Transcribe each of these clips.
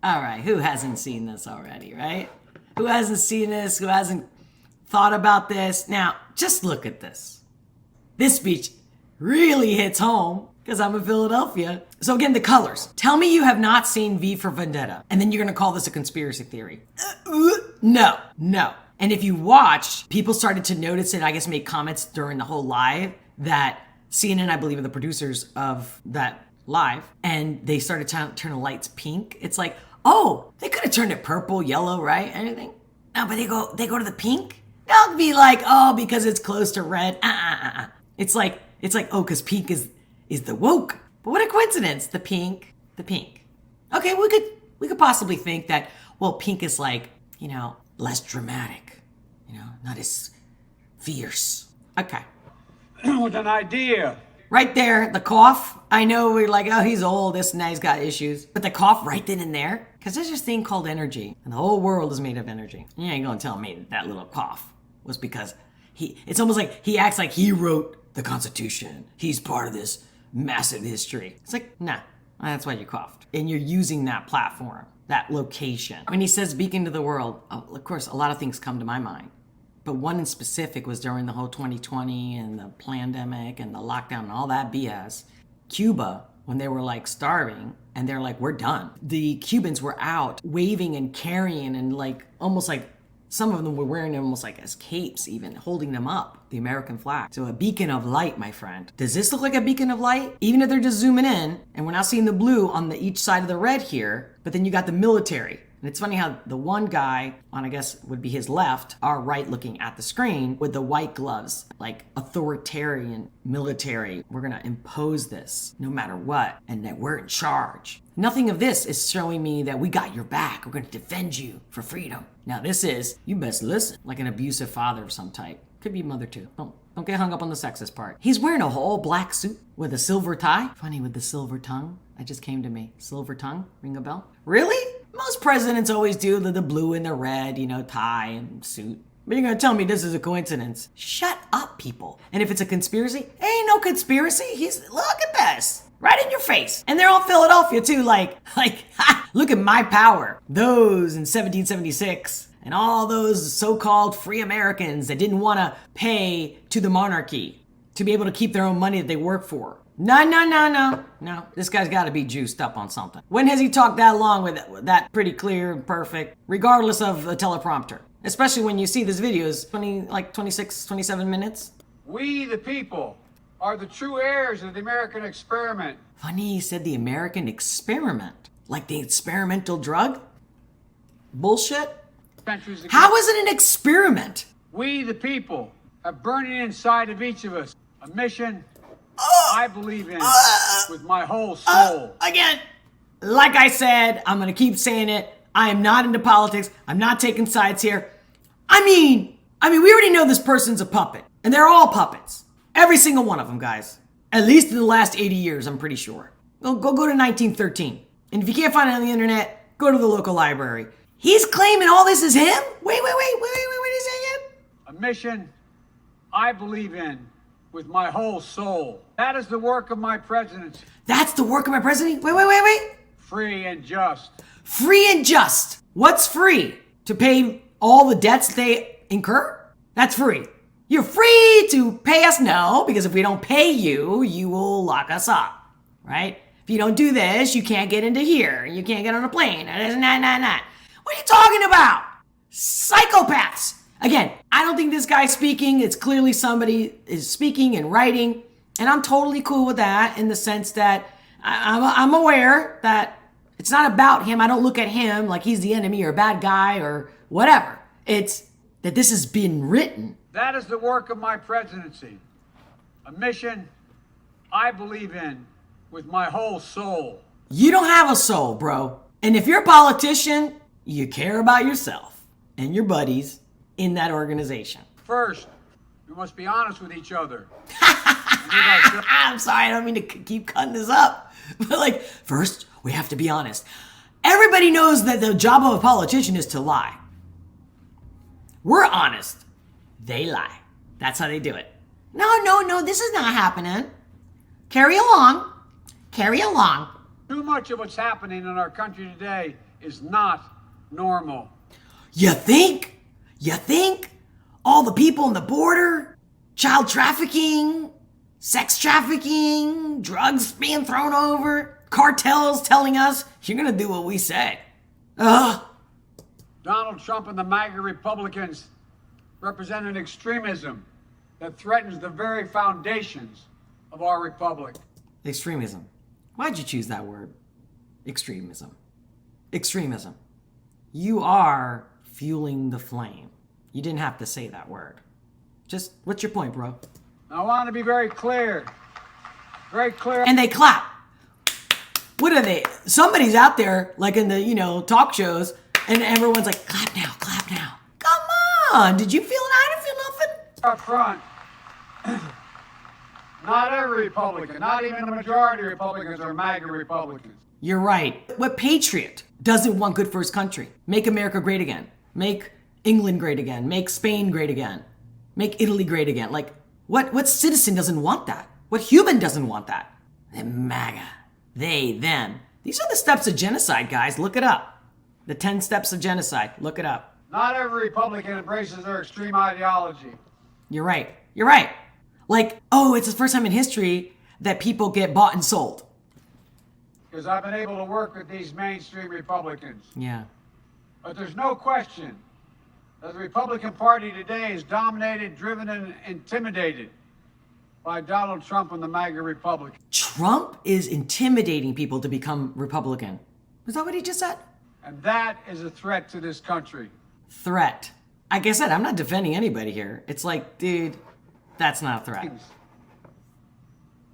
All right, who hasn't seen this already, right? Who hasn't seen this? Who hasn't thought about this? Now, just look at this. This speech really hits home because I'm in Philadelphia. So again, the colors. Tell me you have not seen V for Vendetta, and then you're going to call this a conspiracy theory. No. And if you watched, people started to notice it, I guess make comments during the whole live that CNN, I believe, are the producers of that live, and they started to turn the lights pink. It's like, oh, they could have turned it purple, yellow, right? Anything? No, but they go to the pink? They'll be like, oh, because it's close to red. It's like, oh, because pink is the woke. But what a coincidence. The pink. Okay, we could possibly think that, well, pink is like, less dramatic, not as fierce. Okay. With an idea. Right there, the cough. I know we're like, oh, he's old, this and that, he's got issues. But the cough right then and there, because there's this thing called energy, and the whole world is made of energy. You ain't gonna tell me that little cough was because it's almost like he acts like he wrote the Constitution. He's part of this massive history. It's like, nah, that's why you coughed. And you're using that platform, that location. When he says beacon to the world, of course, a lot of things come to my mind. But one in specific was during the whole 2020 and the pandemic and the lockdown and all that BS. Cuba, when they were like starving and they're like, we're done. The Cubans were out waving and carrying and like almost like some of them were wearing them almost like as capes, even holding them up, the American flag. So a beacon of light, my friend. Does this look like a beacon of light? Even if they're just zooming in and we're not seeing the blue on each side of the red here, but then you got the military. And it's funny how the one guy on, I guess, would be his left, our right looking at the screen with the white gloves, like authoritarian military. We're going to impose this no matter what, and that we're in charge. Nothing of this is showing me that we got your back. We're going to defend you for freedom. Now this is, you best listen, like an abusive father of some type. Could be mother too. Don't get hung up on the sexist part. He's wearing a whole black suit with a silver tie. Funny with the silver tongue. That just came to me. Silver tongue? Ring a bell? Really? Most presidents always do the blue and the red, tie and suit. But you're going to tell me this is a coincidence. Shut up, people. And if it's a conspiracy, ain't no conspiracy. Look at this. Right in your face. And they're all Philadelphia too, like, ha, look at my power. Those in 1776 and all those so-called free Americans that didn't want to pay to the monarchy to be able to keep their own money that they work for. No. This guy's got to be juiced up on something. When has he talked that long with that pretty clear and perfect, regardless of the teleprompter? Especially when you see this video is 26, 27 minutes. We, the people, are the true heirs of the American experiment. Funny he said the American experiment. Like the experimental drug? Bullshit? How is it an experiment? We, the people, are burning inside of each of us a mission I believe in with my whole soul. Again, like I said, I'm going to keep saying it. I am not into politics. I'm not taking sides here. I mean, we already know this person's a puppet. And they're all puppets. Every single one of them, guys. At least in the last 80 years, I'm pretty sure. Go to 1913. And if you can't find it on the internet, go to the local library. He's claiming all this is him? Wait, what did he say again? A mission I believe in with my whole soul. That is the work of my presidency. That's the work of my presidency? Wait. Free and just. Free and just. What's free? To pay all the debts they incur? That's free. You're free to pay us? No, because if we don't pay you, you will lock us up, right? If you don't do this, you can't get into here. You can't get on a plane. What are you talking about? Psychopaths. Again, I don't think this guy's speaking. It's clearly somebody is speaking and writing. And I'm totally cool with that in the sense that I'm aware that it's not about him. I don't look at him like he's the enemy or a bad guy or whatever. It's that this has been written. That is the work of my presidency. A mission I believe in with my whole soul. You don't have a soul, bro. And if you're a politician, you care about yourself and your buddies in that organization. First, we must be honest with each other. I'm sorry, I don't mean to keep cutting this up. But first, we have to be honest. Everybody knows that the job of a politician is to lie. We're honest. They lie. That's how they do it. No, this is not happening. Carry along. Too much of what's happening in our country today is not normal. You think? You think? All the people on the border, child trafficking, sex trafficking, drugs being thrown over, cartels telling us, you're gonna do what we say. Ugh. Donald Trump and the MAGA Republicans represent an extremism that threatens the very foundations of our republic. Extremism. Why'd you choose that word? Extremism. Extremism. You are fueling the flame. You didn't have to say that word. Just, what's your point, bro? I want to be very clear. Very clear. And they clap. What are they? Somebody's out there, like in the, talk shows, and everyone's like, clap now, clap now. Come on. Did you feel it? I didn't feel nothing. Up front. Not every Republican, not even the majority of Republicans are MAGA Republicans. You're right. What patriot doesn't want good for his country? Make America great again. Make England great again. Make Spain great again. Make Italy great again. Like, what citizen doesn't want that? What human doesn't want that? The MAGA. They, them. These are the steps of genocide, guys. Look it up. The 10 steps of genocide. Look it up. Not every Republican embraces their extreme ideology. You're right. You're right. Like, oh, it's the first time in history that people get bought and sold. Because I've been able to work with these mainstream Republicans. Yeah. But there's no question that the Republican Party today is dominated, driven, and intimidated by Donald Trump and the MAGA Republicans. Trump is intimidating people to become Republican. Is that what he just said? And that is a threat to this country. Threat. Like I said, I'm not defending anybody here. It's like, dude, that's not a threat.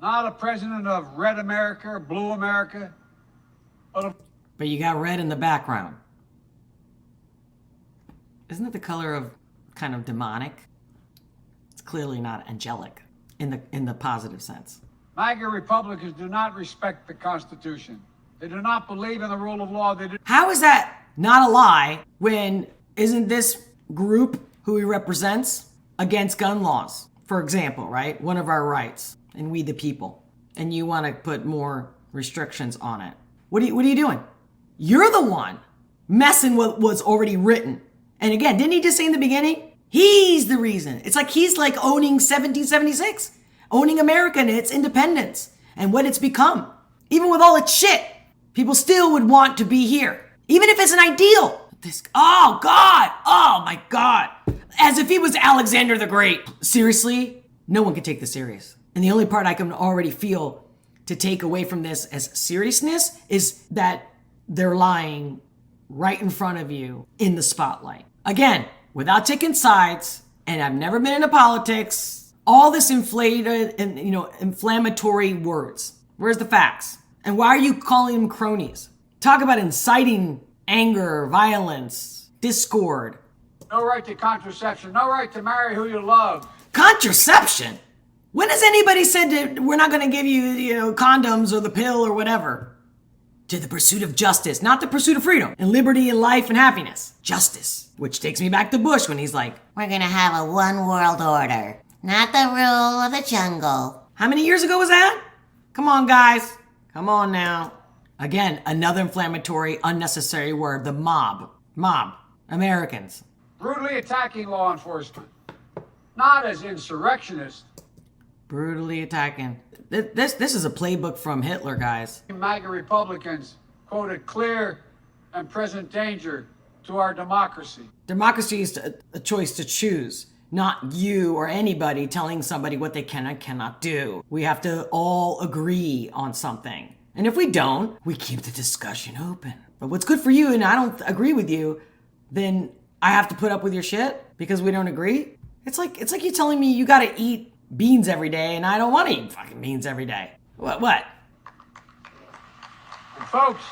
Not a president of red America or blue America, but you got red in the background. Isn't it the color of kind of demonic? It's clearly not angelic in the positive sense. MAGA Republicans do not respect the Constitution. They do not believe in the rule of law. How is that not a lie when isn't this group who he represents against gun laws? For example, right? One of our rights, and we the people. And you want to put more restrictions on it. What are you doing? You're the one messing what was already written. And again, didn't he just say in the beginning? He's the reason. It's like he's like owning 1776, owning America and its independence and what it's become. Even with all its shit, people still would want to be here. Even if it's an ideal. Oh God, oh my God. As if he was Alexander the Great. Seriously, no one can take this serious. And the only part I can already feel to take away from this as seriousness is that they're lying right in front of you in the spotlight. Again, without taking sides, and I've never been into politics, all this inflated and, inflammatory words. Where's the facts? And why are you calling them cronies? Talk about inciting anger, violence, discord. No right to contraception. No right to marry who you love. Contraception? When has anybody said that we're not going to give you, condoms or the pill or whatever? To the pursuit of justice, not the pursuit of freedom and liberty and life and happiness. Justice. Which takes me back to Bush when he's like, we're gonna have a one world order, not the rule of the jungle. How many years ago was that? Come on, guys. Come on now. Again, another inflammatory, unnecessary word, the mob. Mob. Americans. Brutally attacking law enforcement. Not as insurrectionists. Brutally attacking. This is a playbook from Hitler, guys. MAGA Republicans quoted clear and present danger to our democracy. Democracy is a choice to choose, not you or anybody telling somebody what they can and cannot do. We have to all agree on something. And if we don't, we keep the discussion open. But what's good for you and I don't agree with you, then I have to put up with your shit because we don't agree? It's like you telling me you gotta eat beans every day and I don't want to eat fucking beans every day. What? And folks,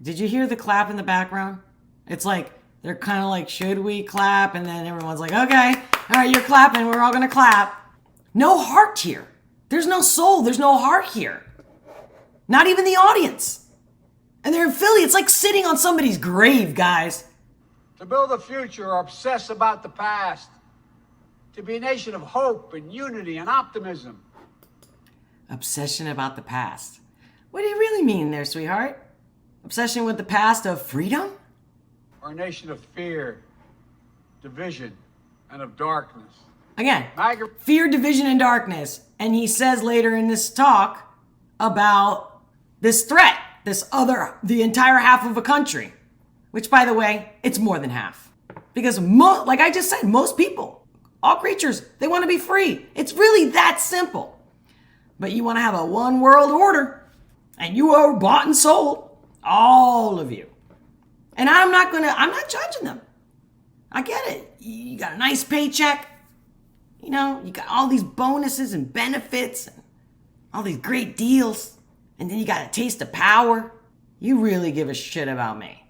did you hear the clap in the background? It's like, they're kind of like, should we clap? And then everyone's like, okay, all right, you're clapping, we're all gonna clap. No heart here. There's no soul, there's no heart here. Not even the audience. And they're in Philly, it's like sitting on somebody's grave, guys. to build a future or obsess about the past, to be a nation of hope and unity and optimism. Obsession about the past. What do you really mean there, sweetheart? Obsession with the past of freedom? Or a nation of fear, division, and of darkness? Again, MAGA fear, division, and darkness. And he says later in this talk about this threat, the entire half of a country. Which, by the way, it's more than half. Because, like I just said, most people, all creatures, they want to be free. It's really that simple. But you want to have a one world order. And you are bought and sold. All of you. And I'm not judging them. I get it. You got a nice paycheck. You know, you got all these bonuses and benefits. And all these great deals. And then you got a taste of power. You really give a shit about me.